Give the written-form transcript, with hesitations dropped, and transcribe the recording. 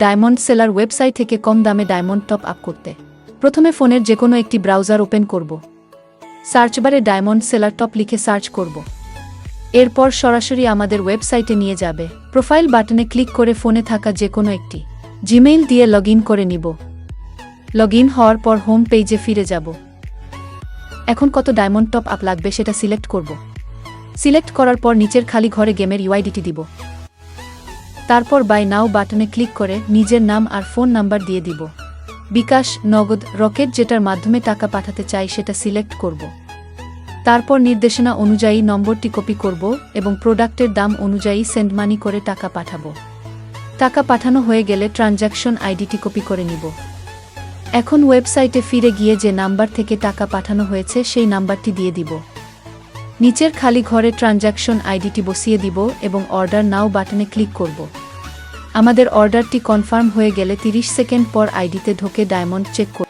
Diamond seller website থেকে কম দামে diamond top up করতে প্রথমে ফোনের যেকোনো একটি ব্রাউজার ওপেন করব। সার্চবারে ডায়মন্ড সেলার টপ লিখে সার্চ করব। এরপর সরাসরি আমাদের ওয়েবসাইটে নিয়ে যাবে। প্রোফাইল বাটনে ক্লিক করে ফোনে থাকা যেকোনো একটি জিমেইল দিয়ে লগইন করে নিব। লগইন হওয়ার পর হোম পেজে ফিরে যাব। এখন কত ডায়মন্ড টপ আপ লাগবে সেটা সিলেক্ট করব। সিলেক্ট করার পর নিচের খালি ঘরে গেমের ইউআইডিটি দিব। তারপর বাই নাও বাটনে ক্লিক করে নিজের নাম আর ফোন নাম্বার দিয়ে দিব। বিকাশ, নগদ, রকেট যেটার মাধ্যমে টাকা পাঠাতে চাই সেটা সিলেক্ট করব। তারপর নির্দেশনা অনুযায়ী নম্বরটি কপি করব এবং প্রোডাক্টের দাম অনুযায়ী সেন্ড মানি করে টাকা পাঠাবো। টাকা পাঠানো হয়ে গেলে ট্রানজ্যাকশন আইডিটি কপি করে নিব। এখন ওয়েবসাইটে ফিরে গিয়ে যে নাম্বার থেকে টাকা পাঠানো হয়েছে সেই নাম্বারটি দিয়ে দিব। নিচের খালি ঘরে ট্রানজ্যাকশন আইডিটি বসিয়ে দিব এবং অর্ডার নাও বাটনে ক্লিক করব। আমাদের অর্ডারটি কনফার্ম হয়ে গেলে 30 সেকেন্ড পর আইডিতে ঢোকে ডায়মন্ড চেক করব।